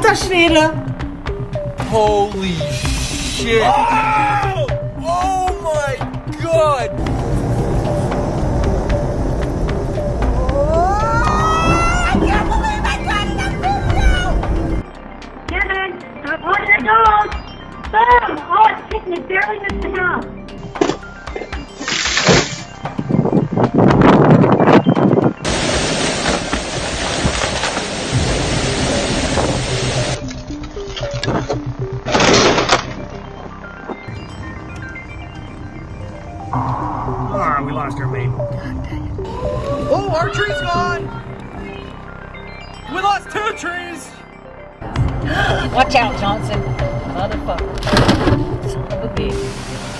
cachoeira. Holy shit! Oh! Oh my god! I can't believe I got it on video! Kevin, stop holding the dog! Boom! Oh, it's hitting it, barely missed the house. Ah, we lost our mate. Oh, our tree's gone! We lost 2 trees! Watch out, Johnson. Motherfucker. Son of a bitch.